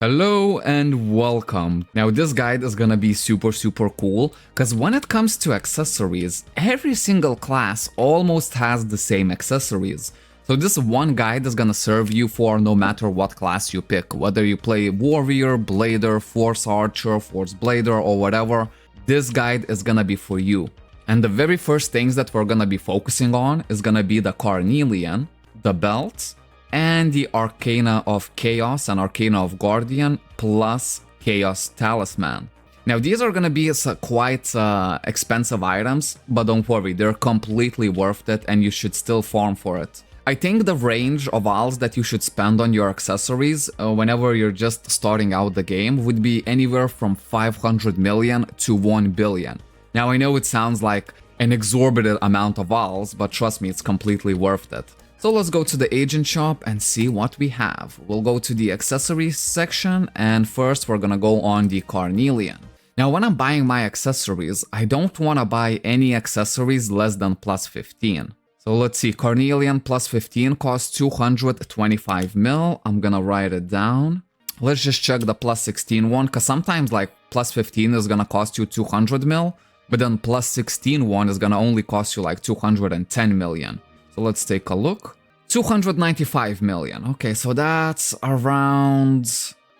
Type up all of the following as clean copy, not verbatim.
Hello and welcome. Now this guide is gonna be super cool because when it comes to accessories, every single class almost has the same accessories. So this one guide is gonna serve you for no matter what class you pick, whether you play Warrior, Blader, Force Archer, Force Blader or whatever, this guide is gonna be for you. And the very first things that we're gonna be focusing on is gonna be the Carnelian, the belt, and the Arcana of Chaos and Arcana of Guardian plus Chaos Talisman. Now these are gonna be quite expensive items, but don't worry, they're completely worth it and you should still farm for it. I think the range of alts that you should spend on your accessories whenever you're just starting out the game would be anywhere from 500 million to 1 billion. Now I know it sounds like an exorbitant amount of alts, but trust me, it's completely worth it. So let's go to the agent shop and see what we have. We'll go to the accessories section and first we're gonna go on the Carnelian. Now when I'm buying my accessories, I don't want to buy any accessories less than plus 15. So let's see, Carnelian plus 15 costs 225 mil. I'm gonna write it down. Let's just check the plus 16 one, because sometimes like plus 15 is gonna cost you 200 mil, but then plus 16 one is gonna only cost you like 210 million. So let's take a look. 295 million. Okay, so that's around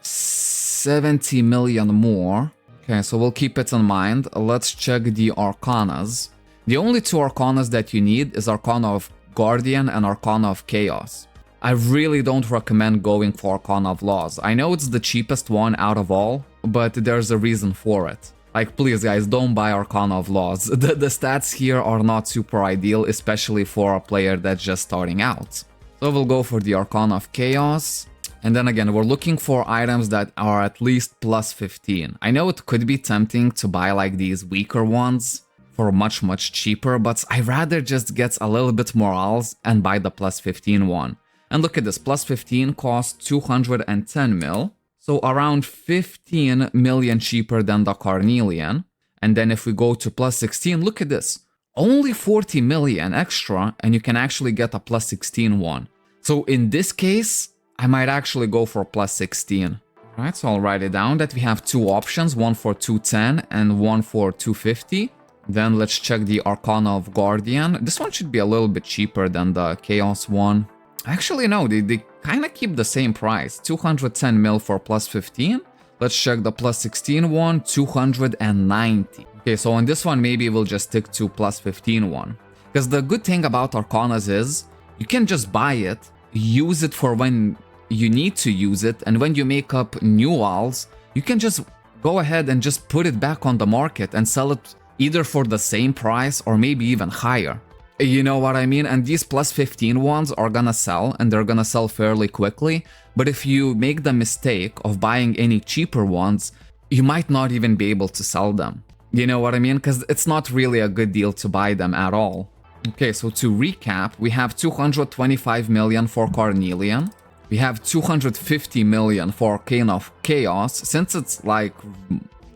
70 million more. Okay, so we'll keep it in mind. Let's check the Arcanas. The only two Arcanas that you need is Arcana of Guardian and Arcana of Chaos. I really don't recommend going for Arcana of Laws. I know it's the cheapest one out of all, but there's a reason for it. Like, please guys, don't buy Arcana of Laws. The stats here are not super ideal, especially for a player that's just starting out. So we'll go for the Arcana of Chaos. And then again, we're looking for items that are at least plus 15. I know it could be tempting to buy like these weaker ones for much cheaper, but I rather just get a little bit more alts and buy the plus 15 one. And look at this, plus 15 costs 210 mil. So around 15 million cheaper than the Carnelian. And then if we go to plus 16, look at this. Only 40 million extra and you can actually get a plus 16 one. So in this case, I might actually go for plus 16. Alright, so I'll write it down that we have two options, one for 210 and one for 250. Then let's check the Arcana of Guardian. This one should be a little bit cheaper than the Chaos one. Actually, no, they kind of keep the same price. 210 mil for plus 15. Let's check the plus 16 one, 290. Okay, so on this one, maybe we'll just stick to plus 15 one. Because the good thing about Arcanas is, you can just buy it, use it for when you need to use it, and when you make up new alts, you can just go ahead and just put it back on the market and sell it either for the same price or maybe even higher. You know what I mean? And these plus 15 ones are gonna sell, and they're gonna sell fairly quickly. But if you make the mistake of buying any cheaper ones, you might not even be able to sell them. You know what I mean? Because it's not really a good deal to buy them at all. Okay, so to recap, we have 225 million for Carnelian. We have 250 million for Arcana of Chaos. Since it's like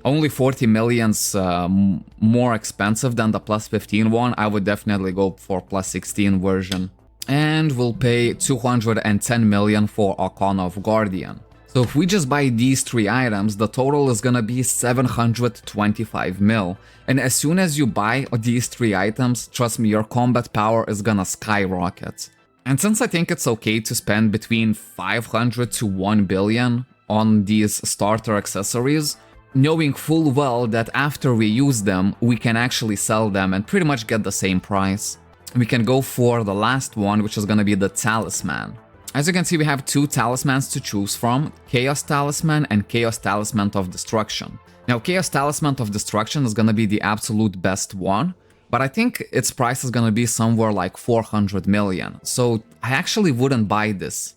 only 40 millions more expensive than the plus 15 one, I would definitely go for plus 16 version. And we'll pay 210 million for Arcana of Guardian. So if we just buy these three items, the total is gonna be 725 mil. And as soon as you buy these three items, trust me, your combat power is gonna skyrocket. And since I think it's okay to spend between 500 to 1 billion on these starter accessories, knowing full well that after we use them, we can actually sell them and pretty much get the same price, we can go for the last one, which is gonna be the Talisman. As you can see, we have two talismans to choose from, Chaos Talisman and Chaos Talisman of Destruction. Now, Chaos Talisman of Destruction is gonna be the absolute best one, but I think its price is gonna be somewhere like 400 million. So I actually wouldn't buy this.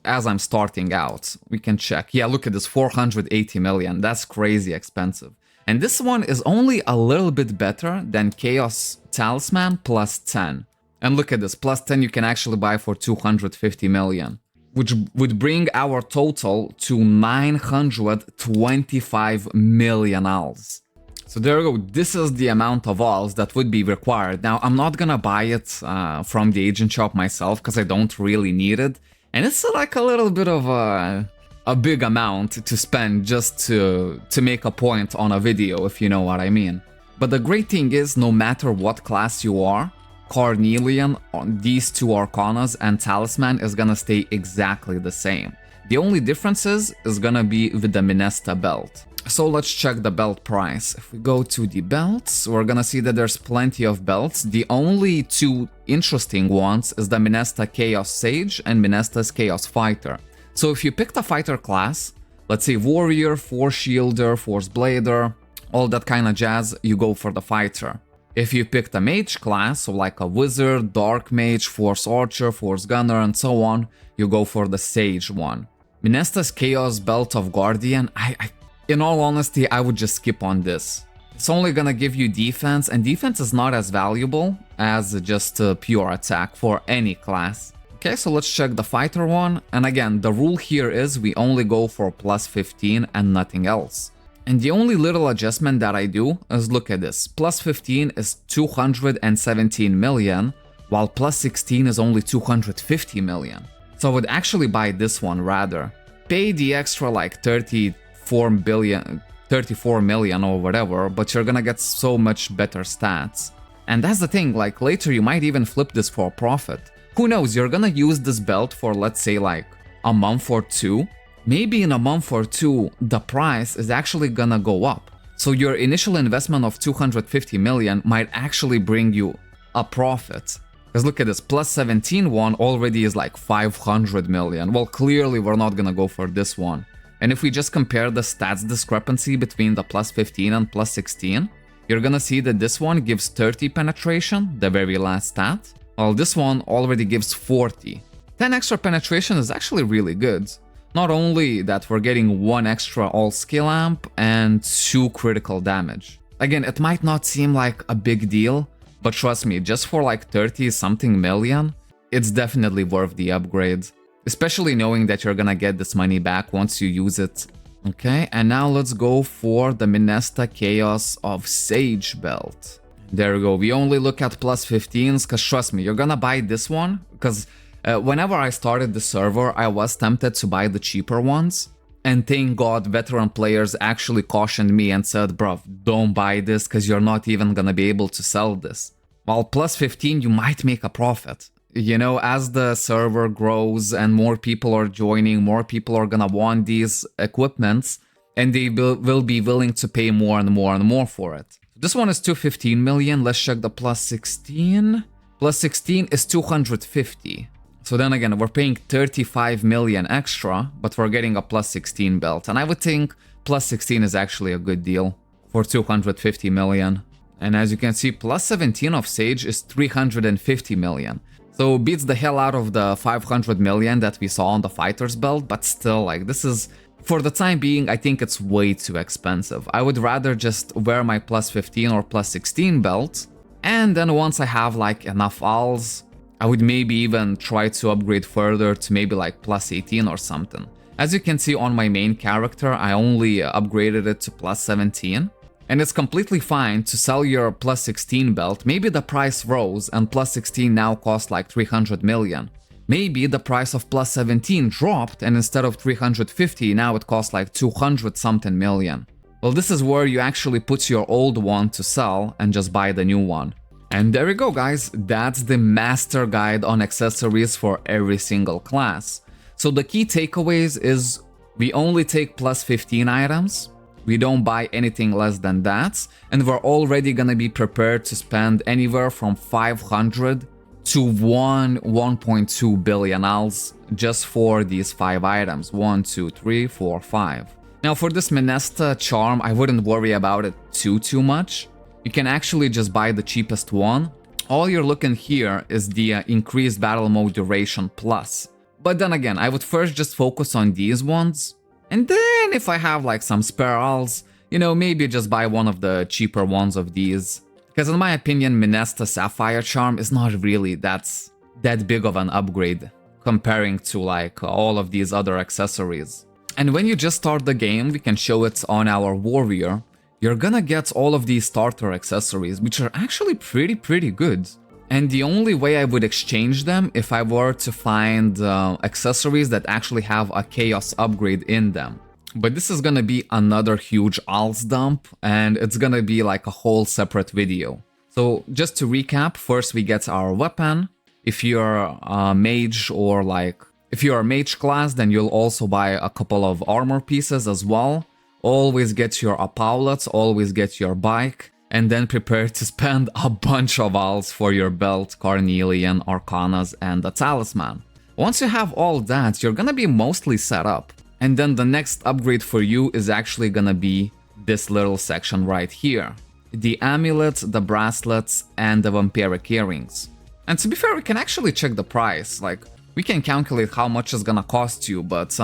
As I'm starting out, we can check. Yeah, look at this, 480 million. That's crazy expensive. And this one is only a little bit better than Chaos Talisman plus 10. And look at this, plus 10 you can actually buy for 250 million, which would bring our total to 925 million alts. So there we go, this is the amount of alts that would be required. Now, I'm not gonna buy it from the agent shop myself because I don't really need it. And it's like a little bit of a a big amount to spend just to make a point on a video, if you know what I mean. But the great thing is, no matter what class you are, Carnelian on these two Arcanas and Talisman is gonna stay exactly the same. The only difference is gonna be with the Minesta belt. So let's check the belt price. If we go to the belts, we're gonna see that there's plenty of belts. The only two interesting ones is the Minesta Chaos Sage and Minesta's Chaos Fighter. So if you picked a fighter class, let's say Warrior, Force Shielder, Force Blader, all that kind of jazz, you go for the fighter. If you picked a mage class, so like a Wizard, Dark Mage, Force Archer, Force Gunner, and so on, you go for the Sage one. Minesta's Chaos Belt of Guardian, in all honesty, I would just skip on this. It's only gonna give you defense, and defense is not as valuable as just a pure attack for any class. Okay, so let's check the fighter one, and again, the rule here is we only go for plus 15 and nothing else. And the only little adjustment that I do is look at this. Plus 15 is 217 million, while plus 16 is only 250 million. So I would actually buy this one rather. Pay the extra like 34 million or whatever, but you're gonna get so much better stats. And that's the thing, like later you might even flip this for a profit. Who knows, you're gonna use this belt for let's say like a month or two. Maybe in a month or two, the price is actually gonna go up. So your initial investment of 250 million might actually bring you a profit. Because look at this, plus 17 one already is like 500 million. Well, clearly we're not gonna go for this one. And if we just compare the stats discrepancy between the plus 15 and plus 16, you're gonna see that this one gives 30 penetration, the very last stat, while this one already gives 40. 10 extra penetration is actually really good. Not only that, we're getting 1 extra all skill amp and 2 critical damage. Again, it might not seem like a big deal, but trust me, just for like 30 something million, it's definitely worth the upgrade. Especially knowing that you're gonna get this money back once you use it. Okay, and now let's go for the Minesta Chaos of Sage belt. There we go, we only look at plus 15s, cause trust me, you're gonna buy this one, cause whenever I started the server, I was tempted to buy the cheaper ones. And thank God veteran players actually cautioned me and said, bruv, don't buy this because you're not even gonna be able to sell this. While plus 15, you might make a profit. You know, as the server grows and more people are joining, more people are gonna want these equipments and they will be willing to pay more and more and more for it. This one is 215 million. Let's check the plus 16. Plus 16 is 250. So then again, we're paying 35 million extra, but we're getting a plus 16 belt. And I would think plus 16 is actually a good deal for 250 million. And as you can see, plus 17 of Sage is 350 million. So beats the hell out of the 500 million that we saw on the fighter's belt, but still, like, this is, for the time being, I think it's way too expensive. I would rather just wear my plus 15 or plus 16 belt, and then once I have like enough alls, I would maybe even try to upgrade further to maybe like plus 18 or something. As you can see on my main character, I only upgraded it to plus 17. And it's completely fine to sell your plus 16 belt. Maybe the price rose and plus 16 now costs like 300 million. Maybe the price of plus 17 dropped and instead of 350 now it costs like 200 something million. Well, this is where you actually put your old one to sell and just buy the new one. And there you go, guys, that's the master guide on accessories for every single class. So the key takeaways is we only take plus 15 items, we don't buy anything less than that, and we're already gonna be prepared to spend anywhere from 500 to 1.2 billion ALs just for these 5 items. 1, 2, 3, 4, 5. Now for this Minesta charm, I wouldn't worry about it too much. You can actually just buy the cheapest one. All you're looking here is the increased battle mode duration plus. But then again, I would first just focus on these ones. And then if I have like some spare alls, you know, maybe just buy one of the cheaper ones of these. Because in my opinion, Minesta Sapphire Charm is not really that big of an upgrade comparing to like all of these other accessories. And when you just start the game, we can show it on our warrior. You're gonna get all of these starter accessories, which are actually pretty good. And the only way I would exchange them if I were to find accessories that actually have a chaos upgrade in them. But this is gonna be another huge alts dump, and it's gonna be like a whole separate video. So just to recap, first we get our weapon. If you're a mage or like, if you're a mage class, then you'll also buy a couple of armor pieces as well. Always get your Amulets, always get your bike, and then prepare to spend a bunch of alts for your belt, carnelian, arcanas, and a talisman. Once you have all that, you're gonna be mostly set up. And then the next upgrade for you is actually gonna be this little section right here. The amulets, the bracelets, and the vampiric earrings. And to be fair, we can actually check the price. Like, we can calculate how much it's gonna cost you, but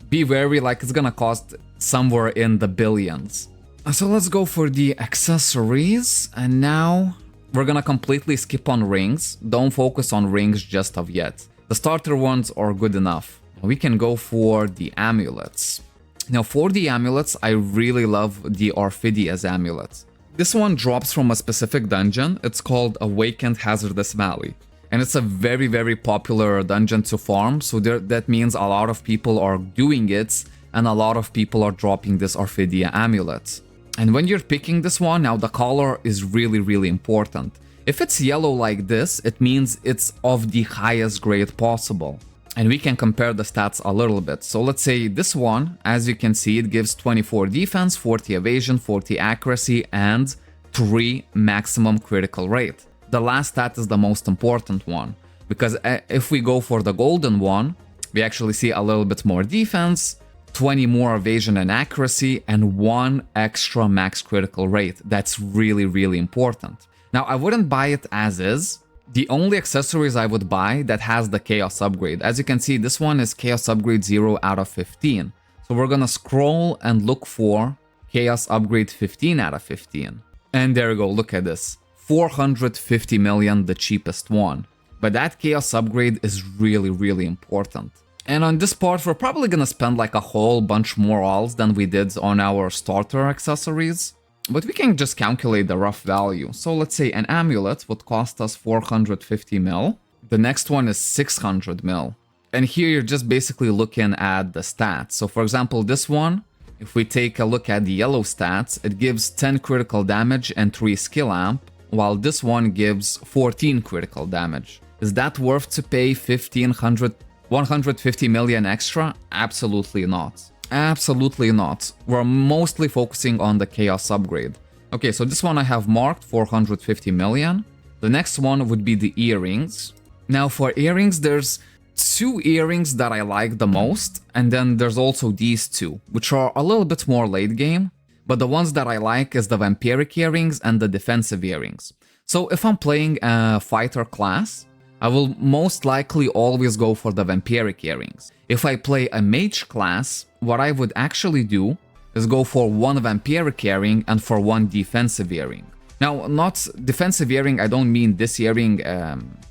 be wary, like it's gonna cost somewhere in the billions. So let's go for the accessories, and now we're gonna completely skip on rings. Don't focus on rings just of yet. The starter ones are good enough. We can go for the amulets. Now for the amulets, I really love the Orphidia's amulet. This one drops from a specific dungeon. It's called Awakened Hazardous Valley. And it's a very, very popular dungeon to farm, so that means a lot of people are doing it, and a lot of people are dropping this Orphidia amulet. And when you're picking this one, now the color is really, really important. If it's yellow like this, it means it's of the highest grade possible. And we can compare the stats a little bit. So let's say this one, as you can see, it gives 24 defense, 40 evasion, 40 accuracy, and 3 maximum critical rate. The last stat is the most important one, because if we go for the golden one, we actually see a little bit more defense, 20 more evasion and accuracy, and 1 extra max critical rate. That's really, really important. Now, I wouldn't buy it as is. The only accessories I would buy that has the chaos upgrade. As you can see, this one is chaos upgrade 0 out of 15. So we're gonna scroll and look for chaos upgrade 15 out of 15. And there you go, look at this. 450 million, the cheapest one. But that chaos upgrade is really, really important. And on this part, we're probably gonna spend like a whole bunch more alts than we did on our starter accessories. But we can just calculate the rough value. So let's say an amulet would cost us 450 mil. The next one is 600 mil. And here you're just basically looking at the stats. So for example, this one, if we take a look at the yellow stats, it gives 10 critical damage and 3 skill amp, while this one gives 14 critical damage. Is that worth to pay 150 million extra? Absolutely not. Absolutely not. We're mostly focusing on the chaos upgrade. Okay, so this one I have marked 450 million. The next one would be the earrings. Now for earrings, there's 2 earrings that I like the most, and then there's also these 2, which are a little bit more late game, but the ones that I like is the vampiric earrings and the defensive earrings. So if I'm playing a fighter class, I will most likely always go for the vampiric earrings. If I play a mage class, what I would actually do is go for 1 vampiric earring and for 1 defensive earring. Now, not defensive earring, I don't mean this earring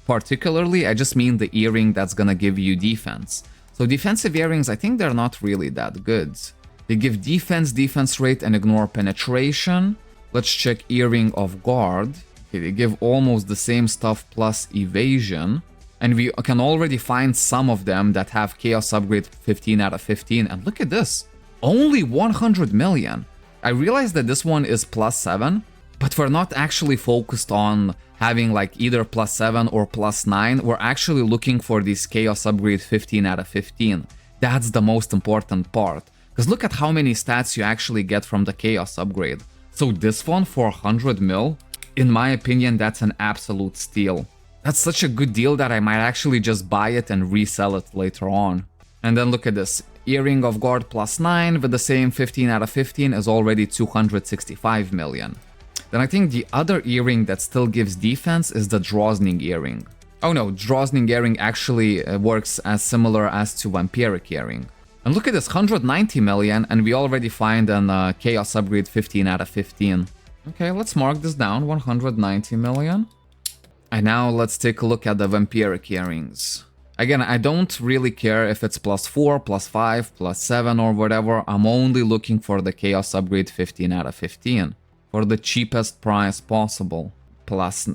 particularly, I just mean the earring that's gonna give you defense. So defensive earrings, I think they're not really that good. They give defense, defense rate, and ignore penetration. Let's check earring of guard. Okay, they give almost the same stuff plus evasion. And we can already find some of them that have chaos upgrade 15 out of 15. And look at this, only 100 million. I realize that this one is +7, but we're not actually focused on having like either +7 or +9. We're actually looking for this chaos upgrade 15 out of 15. That's the most important part. Because look at how many stats you actually get from the chaos upgrade. So this one for 100 mil, in my opinion, that's an absolute steal. That's such a good deal that I might actually just buy it and resell it later on. And then look at this. Earring of Guard +9 with the same 15 out of 15 is already 265 million. Then I think the other earring that still gives defense is the Drosning earring. Oh no, Drosning earring actually works as similar as to Vampiric earring. And look at this, 190 million, and we already find an Chaos upgrade 15 out of 15. Okay, let's mark this down, 190 million. And now let's take a look at the Vampiric earrings. Again, I don't really care if it's +4, +5, +7 or whatever. I'm only looking for the Chaos upgrade 15 out of 15. For the cheapest price possible. Plus,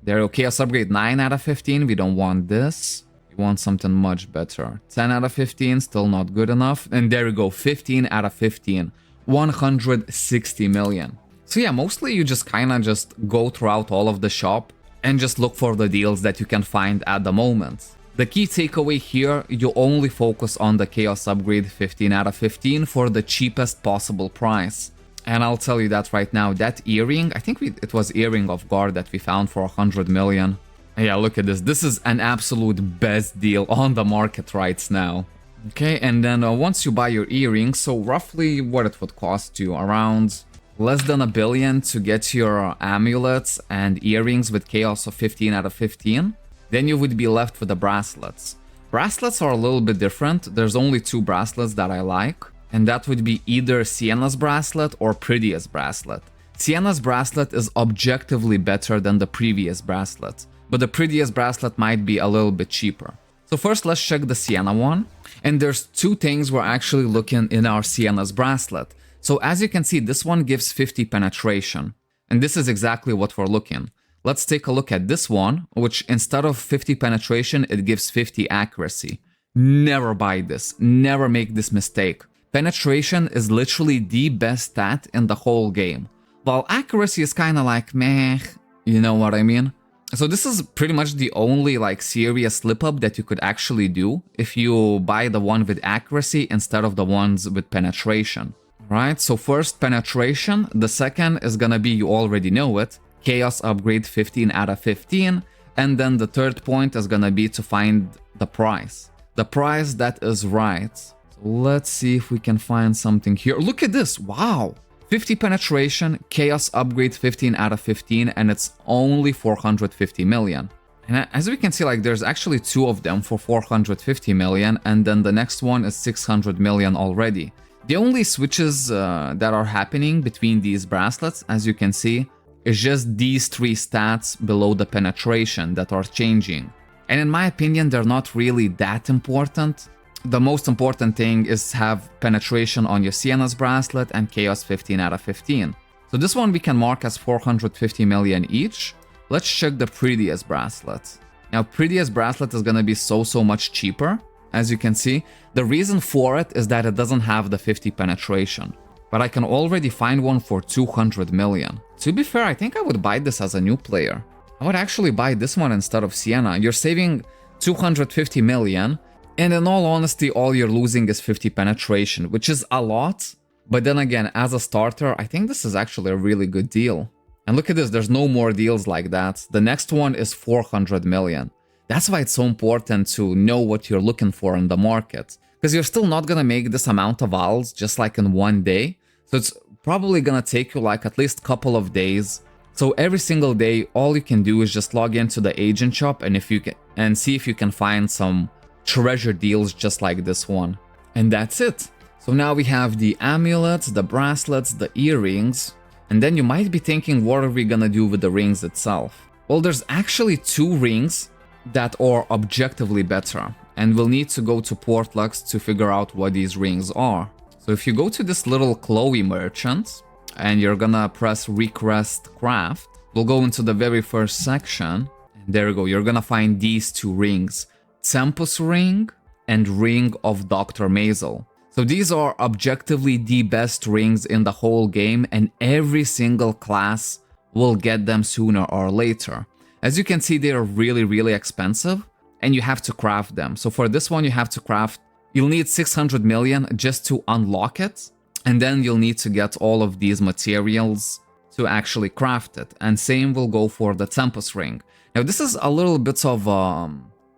There, okay, chaos upgrade 9 out of 15. We don't want this. We want something much better. 10 out of 15, still not good enough. And there we go, 15 out of 15. 160 million. So yeah, mostly you just kind of just go throughout all of the shop and just look for the deals that you can find at the moment. The key takeaway here, you only focus on the chaos upgrade 15 out of 15 for the cheapest possible price. And I'll tell you that right now, that earring, I think it was earring of guard that we found for 100 million. Yeah, look at this. This is an absolute best deal on the market right now. Okay, and then once you buy your earring, so roughly what it would cost you, around less than $1 billion to get your amulets and earrings with chaos of 15 out of 15. Then you would be left with the bracelets. Bracelets are a little bit different. There's only 2 bracelets that I like, and that would be either Sienna's bracelet or Prettiest bracelet. Sienna's bracelet is objectively better than the previous bracelet, but the Prettiest bracelet might be a little bit cheaper. So first let's check the Sienna one, and there's 2 things we're actually looking in our Sienna's bracelet. So as you can see, this one gives 50 penetration, and this is exactly what we're looking. Let's take a look at this one, which instead of 50 penetration, it gives 50 accuracy. Never buy this. Never make this mistake. Penetration is literally the best stat in the whole game, while accuracy is kind of like meh, you know what I mean? So this is pretty much the only like serious slip up that you could actually do if you buy the one with accuracy instead of the ones with penetration. Right, so first penetration, the second is gonna be, you already know it, chaos upgrade 15 out of 15, and then the third point is gonna be to find the price. The price that is right. So let's see if we can find something here. Look at this, wow! 50 penetration, chaos upgrade 15 out of 15, and it's only 450 million. And as we can see, like there's actually 2 of them for 450 million, and then the next one is 600 million already. The only switches that are happening between these bracelets, as you can see, is just these 3 stats below the penetration that are changing. And in my opinion, they're not really that important. The most important thing is have penetration on your Sienna's bracelet and chaos 15 out of 15. So this one we can mark as 450 million each. Let's check the Prettiest bracelet. Now, Prettiest bracelet is gonna be so much cheaper. As you can see, the reason for it is that it doesn't have the 50 penetration. But I can already find one for 200 million. To be fair, I think I would buy this as a new player. I would actually buy this one instead of Sienna. You're saving 250 million, and in all honesty, all you're losing is 50 penetration, which is a lot. But then again, as a starter, I think this is actually a really good deal. And look at this, there's no more deals like that. The next one is 400 million. That's why it's so important to know what you're looking for in the market. Because you're still not gonna make this amount of owls just like in one day. So it's probably gonna take you like at least a couple of days. So every single day, all you can do is just log into the agent shop and see if you can find some treasure deals just like this one. And that's it. So now we have the amulets, the bracelets, the earrings. And then you might be thinking, what are we gonna do with the rings itself? Well, there's actually 2 rings that are objectively better, and we'll need to go to Portlux to figure out what these rings are. So if you go to this little Chloe merchant and you're gonna press request craft, we'll go into the very first section, and there we go, you're gonna find these 2 rings, Tempus ring and ring of Dr. Maisel. So these are objectively the best rings in the whole game, and every single class will get them sooner or later. As you can see, they are really expensive, and you have to craft them. So for this one, you have to craft, you'll need 600 million just to unlock it, and then you'll need to get all of these materials to actually craft it. And same will go for the Tempus ring. Now this is a little bit of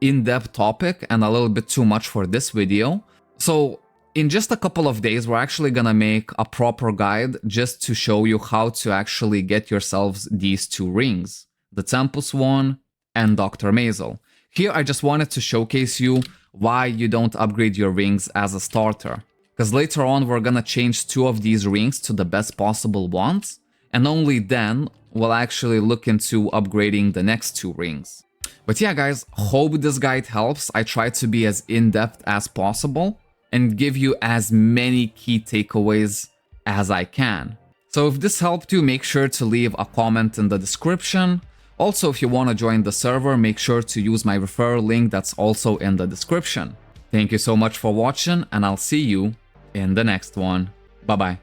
in-depth topic and a little bit too much for this video. So in just a couple of days, we're actually gonna make a proper guide just to show you how to actually get yourselves these 2 rings. The Tempus one and Dr. Maisel. Here I just wanted to showcase you why you don't upgrade your rings as a starter. Because later on we're gonna change 2 of these rings to the best possible ones, and only then we'll actually look into upgrading the next 2 rings. But yeah guys, hope this guide helps. I try to be as in-depth as possible and give you as many key takeaways as I can. So if this helped you, make sure to leave a comment in the description. Also, if you want to join the server, make sure to use my referral link that's also in the description. Thank you so much for watching, and I'll see you in the next one. Bye bye.